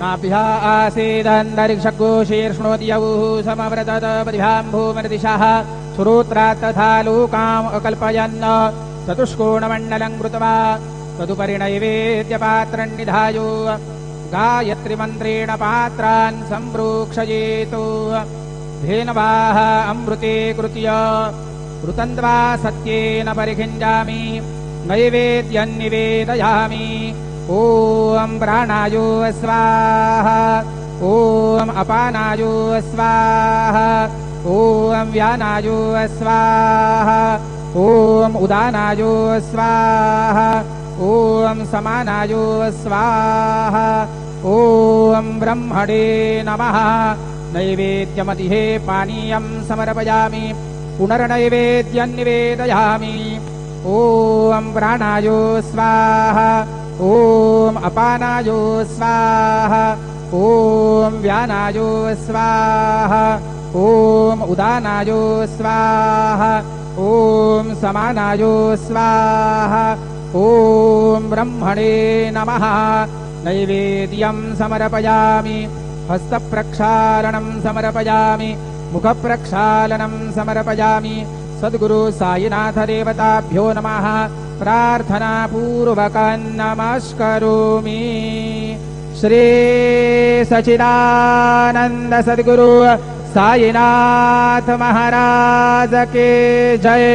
नाभ्या आसीदन्तरिक्षकोशीर्ष्णोति यौः समव्रतत पदिभ्यां भूमर्दिशः सुरोत्रात् तथा लोकाम् अकल्पयन् चतुष्कोणमण्डलं कृत्वा तदुपरि नैवेद्यपात्रं निधायो गायत्रीमन्त्रेण पात्रान् सम्प्रोक्षयेतो धेनवाः अमृते कृत्य ऋतन्द्वा सत्येन परिखिञ्जामि नैवेद्यं निवेदयामि ॐ प्राणायो स्वाहा ॐ अपानायो स्वाहा ॐ व्यानायो स्वाहा ॐ उदानायो स्वाहा ॐ समानायो स्वाहा ॐ ब्रह्मणे नमः नैवेद्यमतिः पानीयं समर्पयामि पुनर्नैवेद्यं निवेदयामि ॐ प्राणायो स्वाहा ॐ अपानायो स्वाहा ॐ व्यानायो स्वाहा ॐ उदानायो स्वाहा ॐ समानायो स्वाहा ॐ ब्रह्मणे नमः नैवेद्यं समर्पयामि हस्तप्रक्षालनं समर्पयामि मुखप्रक्षालनं समर्पयामि सद्गुरु साईनाथ देवताभ्यो नमः प्रार्थनापूर्वकं नमस्करोमि श्री सच्चिदानंद सद्गुरु साईनाथ महाराज के जय।